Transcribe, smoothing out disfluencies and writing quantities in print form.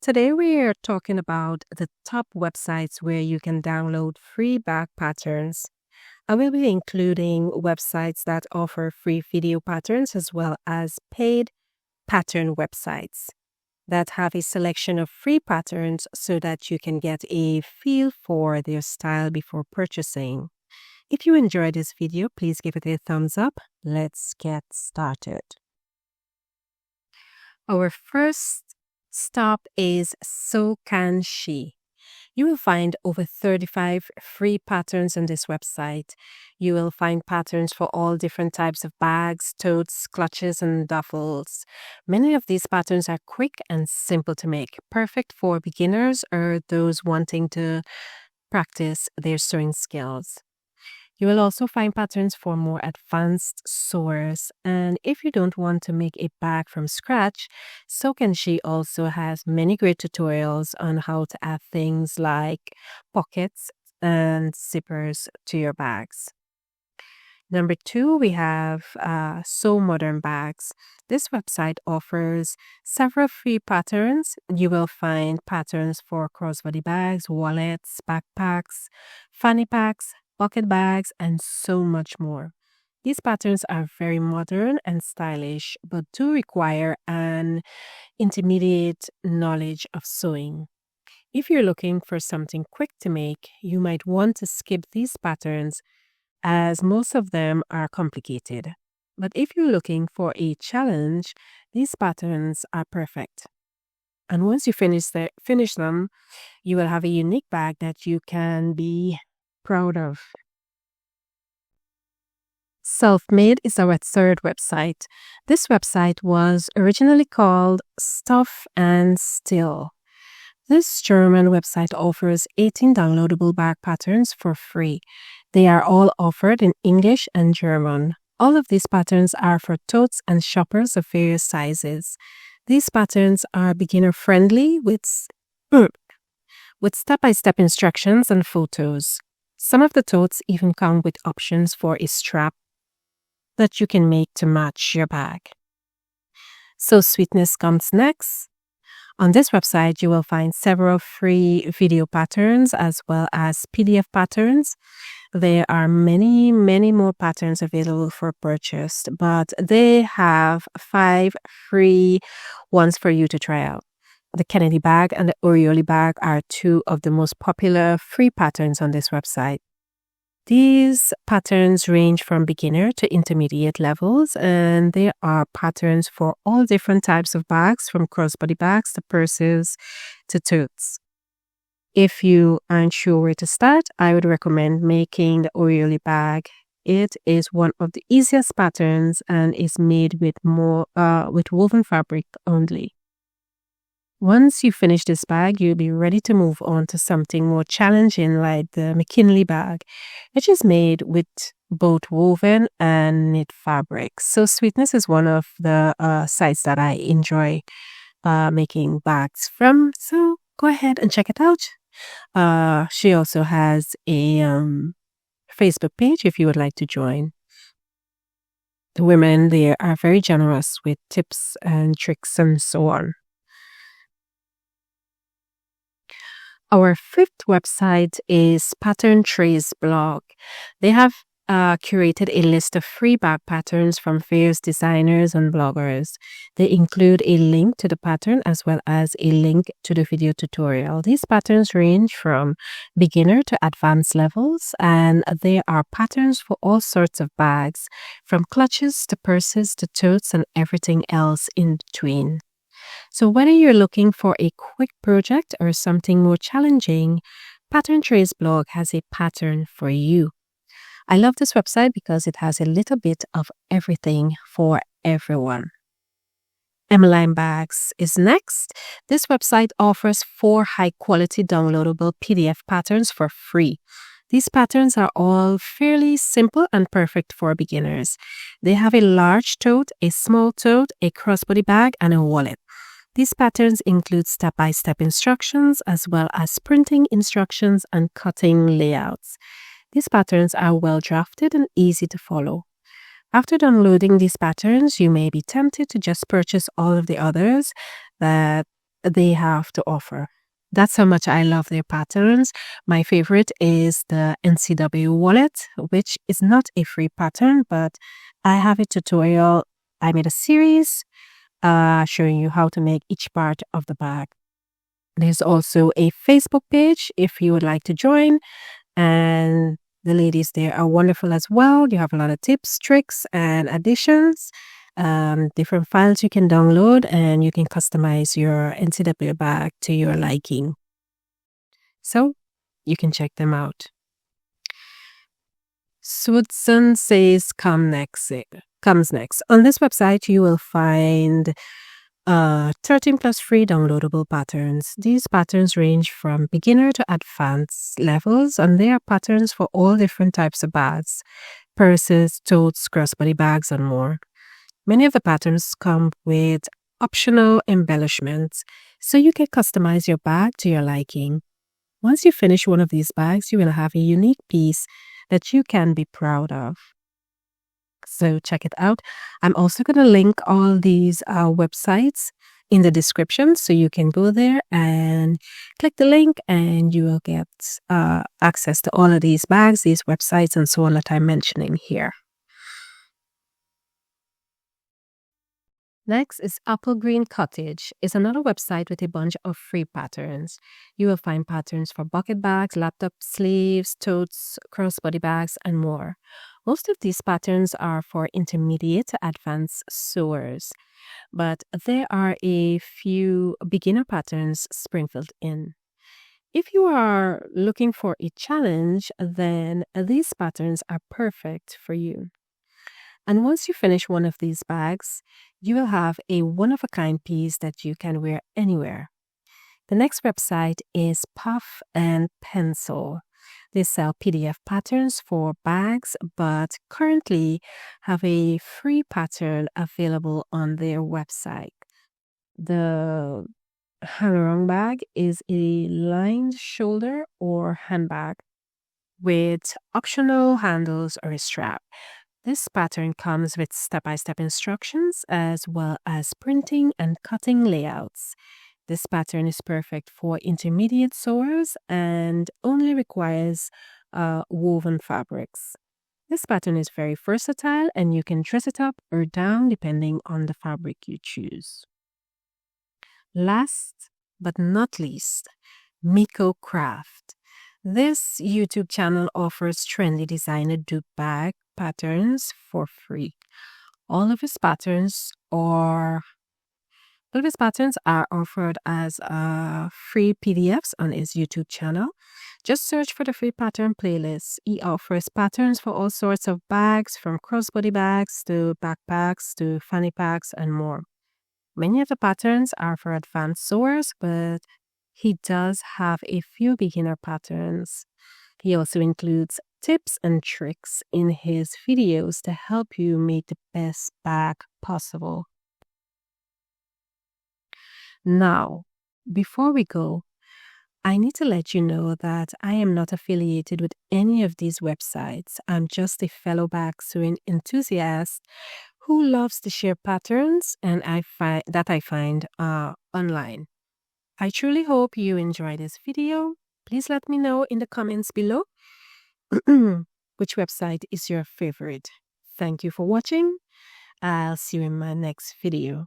today we are talking about the top websites where you can download free bag patterns. I will be including websites that offer free video patterns as well as paid pattern websites that have a selection of free patterns so that you can get a feel for their style before purchasing. If you enjoyed this video, please give it a thumbs up. Let's get started. Our first stop is SewCanShe. You will find over 35 free patterns on this website. You will find patterns for all different types of bags, totes, clutches, and duffels. Many of these patterns are quick and simple to make, perfect for beginners or those wanting to practice their sewing skills. You will also find patterns for more advanced sewers. And if you don't want to make a bag from scratch, SewCanShe also has many great tutorials on how to add things like pockets and zippers to your bags. Number 2, we have Sew Modern Bags. This website offers several free patterns. You will find patterns for crossbody bags, wallets, backpacks, fanny packs, pocket bags, and so much more. These patterns are very modern and stylish, but do require an intermediate knowledge of sewing. If you're looking for something quick to make, you might want to skip these patterns as most of them are complicated. But if you're looking for a challenge, these patterns are perfect. And once you finish them, you will have a unique bag that you can be proud of. Selfmade is our third website. This website was originally called Stoff and Stil. This German website offers 18 downloadable bag patterns for free. They are all offered in English and German. All of these patterns are for totes and shoppers of various sizes. These patterns are beginner-friendly with step-by-step instructions and photos. Some of the totes even come with options for a strap that you can make to match your bag. So Sweetness comes next. On this website, you will find several free video patterns as well as PDF patterns. There are many more patterns available for purchase, but they have 5 free ones for you to try out. The Kennedy bag and the Oriole bag are 2 of the most popular free patterns on this website. These patterns range from beginner to intermediate levels, and there are patterns for all different types of bags, from crossbody bags to purses to totes. If you aren't sure where to start, I would recommend making the Oriole bag. It is one of the easiest patterns and is made with woven fabric only. Once you finish this bag, you'll be ready to move on to something more challenging like the McKinley bag, which is made with both woven and knit fabric. So Sweetness is one of the sites that I enjoy making bags from. So go ahead and check it out. She also has a Facebook page if you would like to join. The women there are very generous with tips and tricks and so on. Our 5th website is Patterntrace Blog. They have curated a list of free bag patterns from various designers and bloggers. They include a link to the pattern as well as a link to the video tutorial. These patterns range from beginner to advanced levels, and there are patterns for all sorts of bags, from clutches to purses to totes and everything else in between. So whether you're looking for a quick project or something more challenging, Patterntrace Blog has a pattern for you. I love this website because it has a little bit of everything for everyone. Emmaline Bags is next. This website offers 4 high-quality downloadable PDF patterns for free. These patterns are all fairly simple and perfect for beginners. They have a large tote, a small tote, a crossbody bag, and a wallet. These patterns include step-by-step instructions as well as printing instructions and cutting layouts. These patterns are well drafted and easy to follow. After downloading these patterns, you may be tempted to just purchase all of the others that they have to offer. That's how much I love their patterns. My favorite is the NCW wallet, which is not a free pattern, but I have a tutorial. I made a series showing you how to make each part of the bag. There's also a Facebook page if you would like to join, and the ladies there are wonderful as well. You have a lot of tips, tricks, and additions, different files you can download, and you can customize your NCW bag to your liking. So you can check them out. Swoodson Says comes next. On this website, you will find 13 plus free downloadable patterns. These patterns range from beginner to advanced levels, and they are patterns for all different types of bags, purses, totes, crossbody bags, and more. Many of the patterns come with optional embellishments, so you can customize your bag to your liking. Once you finish one of these bags, you will have a unique piece that you can be proud of. So check it out. I'm also going to link all these websites in the description, so you can go there and click the link and you will get access to all of these bags, these websites, and so on that I'm mentioning here. Next is AppleGreen Cottage. It's another website with a bunch of free patterns. You will find patterns for bucket bags, laptop sleeves, totes, crossbody bags, and more. Most of these patterns are for intermediate to advanced sewers, but there are a few beginner patterns sprinkled in. If you are looking for a challenge, then these patterns are perfect for you. And once you finish one of these bags, you will have a one-of-a-kind piece that you can wear anywhere. The next website is Puff and Pencil. They sell PDF patterns for bags, but currently have a free pattern available on their website. The HANGAROUND bag is a lined shoulder or handbag with optional handles or a strap. This pattern comes with step-by-step instructions as well as printing and cutting layouts. This pattern is perfect for intermediate sewers and only requires woven fabrics. This pattern is very versatile and you can dress it up or down depending on the fabric you choose. Last but not least, Miko Craft. This YouTube channel offers trendy designer dupe bag patterns for free. All of his patterns are offered as free PDFs on his YouTube channel. Just search for the free pattern playlist. He offers patterns for all sorts of bags, from crossbody bags to backpacks to fanny packs and more. Many of the patterns are for advanced sewers, but he does have a few beginner patterns. He also includes tips and tricks in his videos to help you make the best bag possible. Now, before we go, I need to let you know that I am not affiliated with any of these websites. I'm just a fellow bag sewing enthusiast who loves to share patterns and I find online. I truly hope you enjoy this video. Please let me know in the comments below which website is your favorite. Thank you for watching. I'll see you in my next video.